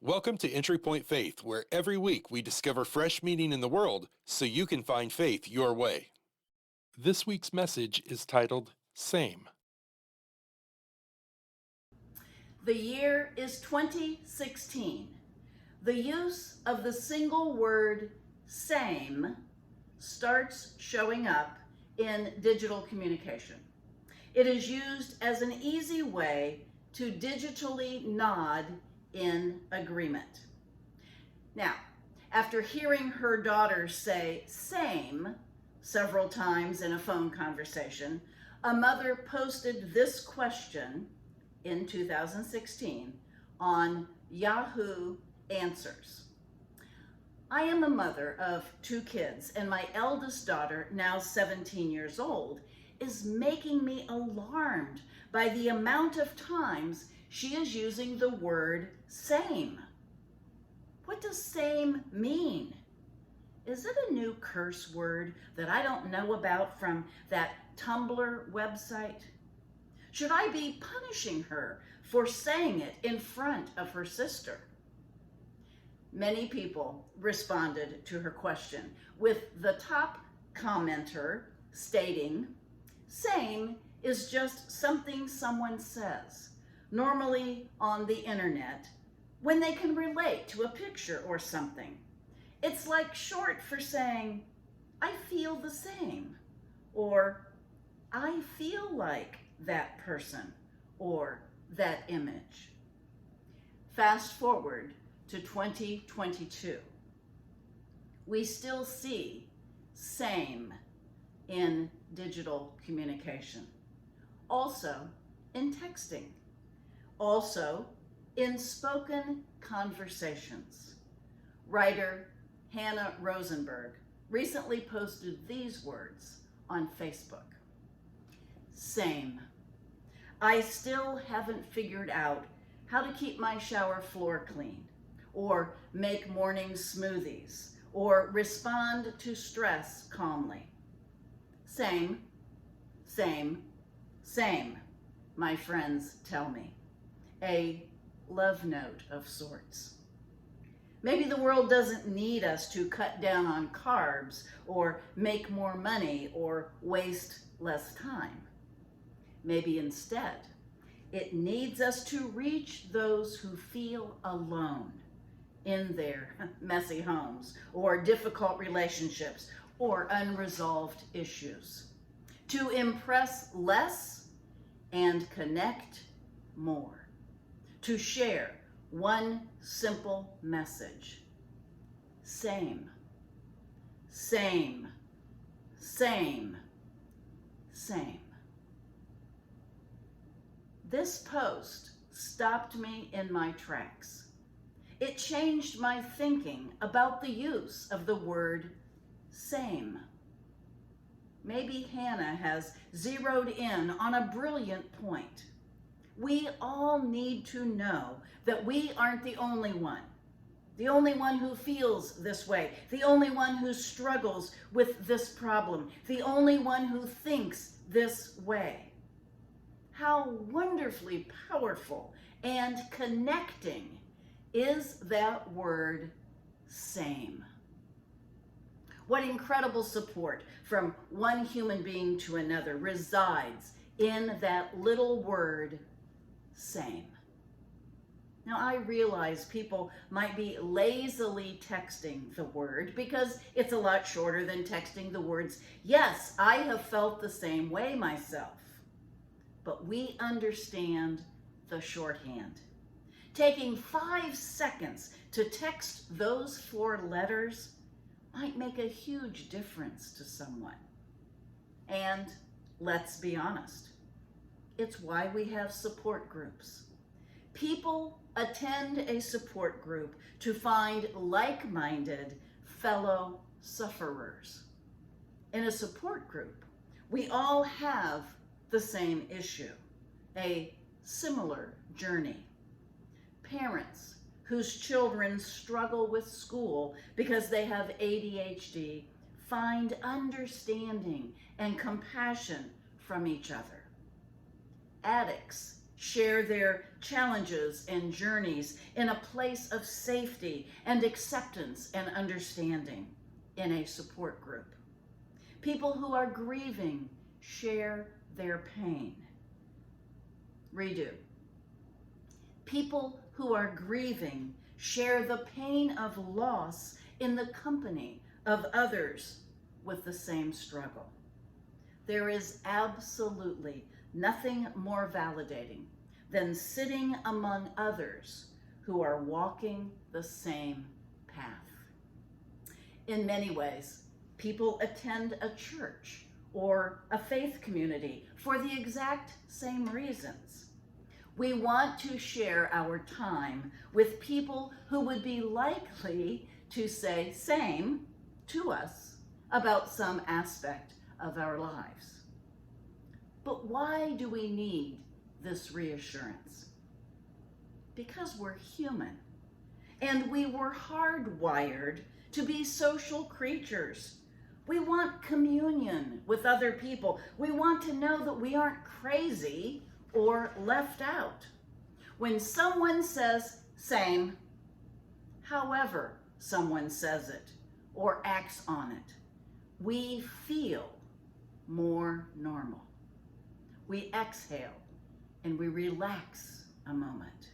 Welcome to Entry Point Faith, where every week we discover fresh meaning in the world so you can find faith your way. This week's message is titled Same. The year is 2016. The use of the single word same starts showing up in digital communication. It is used as an easy way to digitally nod in agreement. Now, after hearing her daughter say same several times in a phone conversation, a mother posted this question in 2016 on Yahoo Answers. I am a mother of 2 kids, and my eldest daughter, now 17 years old, is making me alarmed by the amount of times she is using the word same. What does same mean? Is it a new curse word that I don't know about from that Tumblr website? Should I be punishing her for saying it in front of her sister? Many people responded to her question, with the top commenter stating, same is just something someone says, normally on the internet, when they can relate to a picture or something. It's like short for saying, I feel the same, or I feel like that person or that image. Fast forward to 2022. We still see same in digital communication, also in texting, also in spoken conversations. Writer Hannah Rosenberg recently posted these words on Facebook. Same. I still haven't figured out how to keep my shower floor clean, or make morning smoothies, or respond to stress calmly. Same, same, same, my friends tell me. A love note of sorts. Maybe the world doesn't need us to cut down on carbs, or make more money, or waste less time. Maybe instead, it needs us to reach those who feel alone in their messy homes, or difficult relationships, or unresolved issues. To impress less and connect more. To share one simple message. Same, same, same, same. This post stopped me in my tracks. It changed my thinking about the use of the word same. Maybe Hannah has zeroed in on a brilliant point. We all need to know that we aren't the only one who feels this way, the only one who struggles with this problem, the only one who thinks this way. How wonderfully powerful and connecting is that word same. What incredible support from one human being to another resides in that little word same. Now, I realize people might be lazily texting the word because it's a lot shorter than texting the words, yes, I have felt the same way myself. But we understand the shorthand. Taking 5 seconds to text those 4 letters might make a huge difference to someone. And let's be honest, it's why we have support groups. People attend a support group to find like-minded fellow sufferers. In a support group, we all have the same issue, a similar journey. Parents whose children struggle with school because they have ADHD find understanding and compassion from each other. Addicts share their challenges and journeys in a place of safety and acceptance and understanding in a support group. People who are grieving share their pain. Redo. People who are grieving share the pain of loss in the company of others with the same struggle. There is absolutely nothing more validating than sitting among others who are walking the same path. In many ways, people attend a church or a faith community for the exact same reasons. We want to share our time with people who would be likely to say same to us about some aspect of our lives. But why do we need this reassurance? Because we're human, and we were hardwired to be social creatures. We want communion with other people. We want to know that we aren't crazy or left out. When someone says same, however someone says it or acts on it, we feel more normal. We exhale and we relax a moment.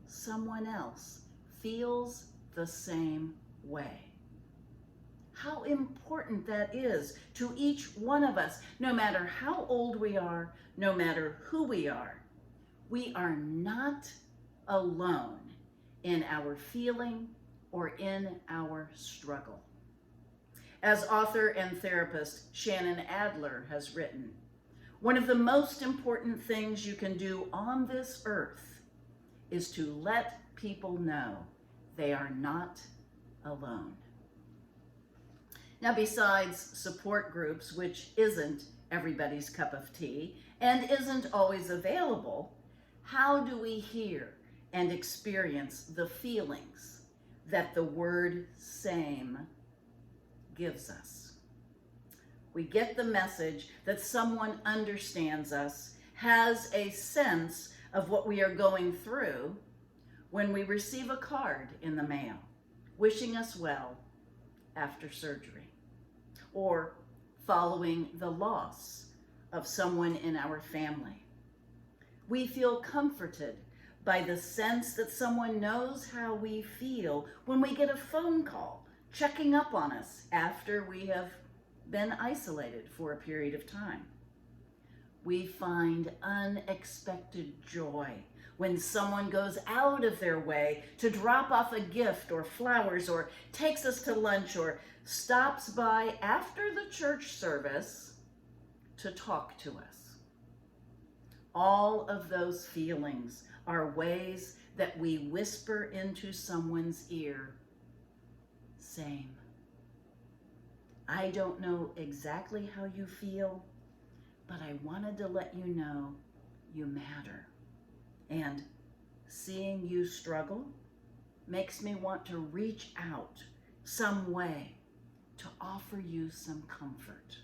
Someone else feels the same way. How important that is to each one of us, no matter how old we are, no matter who we are. We are not alone in our feeling or in our struggle. As author and therapist Shannon Adler has written, one of the most important things you can do on this earth is to let people know they are not alone. Now, besides support groups, which isn't everybody's cup of tea and isn't always available, how do we hear and experience the feelings that the word same gives us? We get the message that someone understands us, has a sense of what we are going through when we receive a card in the mail wishing us well after surgery, or following the loss of someone in our family. We feel comforted by the sense that someone knows how we feel when we get a phone call checking up on us after we have been isolated for a period of time. We find unexpected joy when someone goes out of their way to drop off a gift or flowers or takes us to lunch or stops by after the church service to talk to us. All of those feelings are ways that we whisper into someone's ear, same. I don't know exactly how you feel, but I wanted to let you know you matter. And seeing you struggle makes me want to reach out some way to offer you some comfort.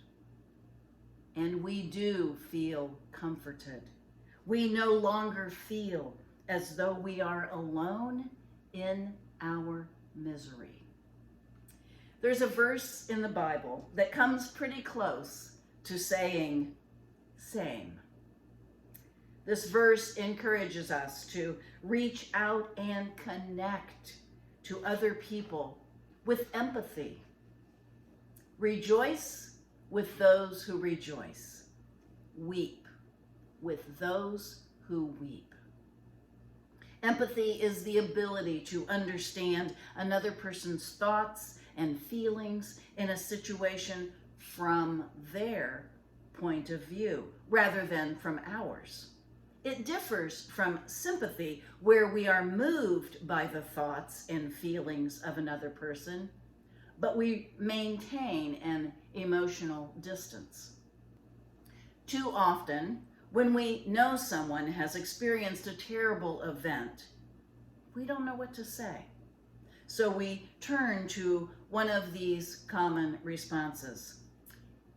And we do feel comforted. We no longer feel as though we are alone in our misery. There's a verse in the Bible that comes pretty close to saying same. This verse encourages us to reach out and connect to other people with empathy. Rejoice with those who rejoice. Weep with those who weep. Empathy is the ability to understand another person's thoughts and feelings in a situation from their point of view rather than from ours. It differs from sympathy, where we are moved by the thoughts and feelings of another person, but we maintain an emotional distance. Too often, when we know someone has experienced a terrible event, we don't know what to say. So we turn to one of these common responses.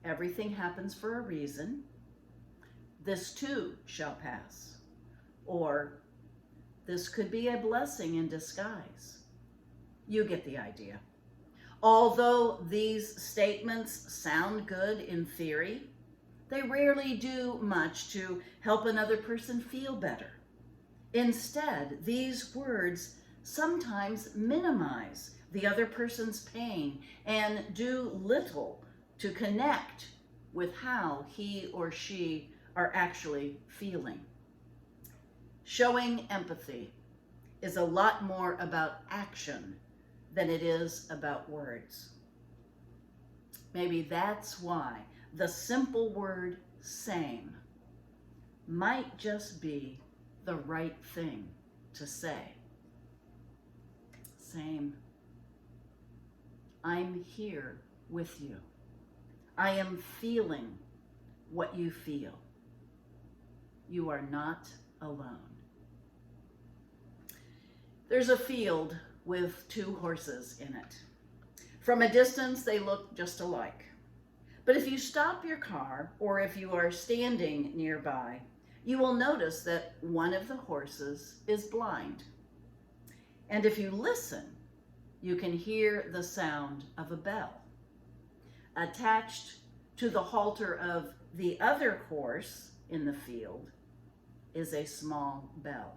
Everything happens for a reason. This too shall pass. or this could be a blessing in disguise. You get the idea. Although these statements sound good in theory, they rarely do much to help another person feel better. Instead, these words sometimes minimize the other person's pain and do little to connect with how he or she are actually feeling. Showing empathy is a lot more about action than it is about words. Maybe that's why the simple word same might just be the right thing to say. Same. I'm here with you. I am feeling what you feel. You are not alone. There's a field with two horses in it. From a distance, they look just alike. But if you stop your car, or if you are standing nearby, you will notice that one of the horses is blind. And if you listen, you can hear the sound of a bell. Attached to the halter of the other horse in the field is a small bell.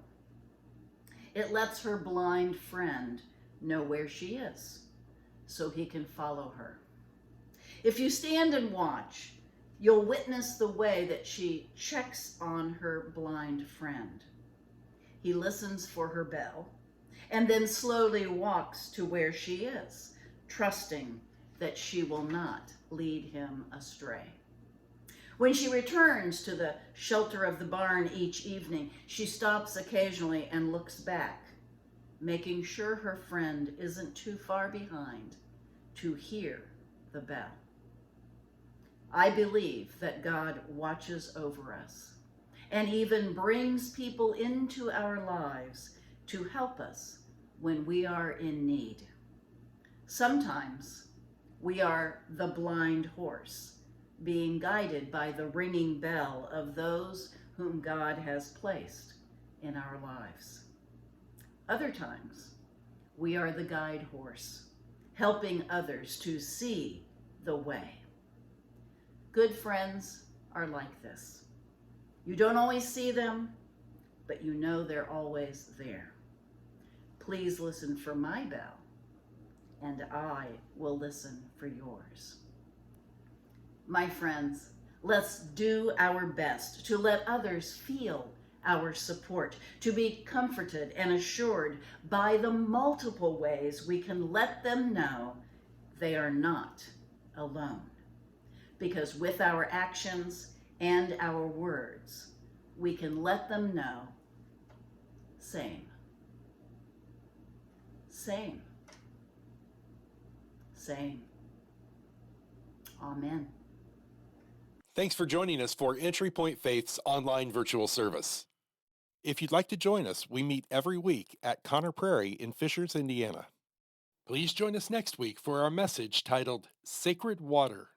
It lets her blind friend know where she is, so he can follow her. If you stand and watch, you'll witness the way that she checks on her blind friend. He listens for her bell and then slowly walks to where she is, trusting that she will not lead him astray. When she returns to the shelter of the barn each evening, she stops occasionally and looks back, making sure her friend isn't too far behind to hear the bell. I believe that God watches over us and even brings people into our lives to help us when we are in need. Sometimes we are the blind horse, being guided by the ringing bell of those whom God has placed in our lives. Other times, we are the guide horse, helping others to see the way. Good friends are like this. You don't always see them, but you know they're always there. Please listen for my bell, and I will listen for yours. My friends, let's do our best to let others feel our support, to be comforted and assured by the multiple ways we can let them know they are not alone. Because with our actions and our words, we can let them know, same. Same. Same. Amen. Thanks for joining us for Entry Point Faith's online virtual service. If you'd like to join us, we meet every week at Connor Prairie in Fishers, Indiana. Please join us next week for our message titled Sacred Water.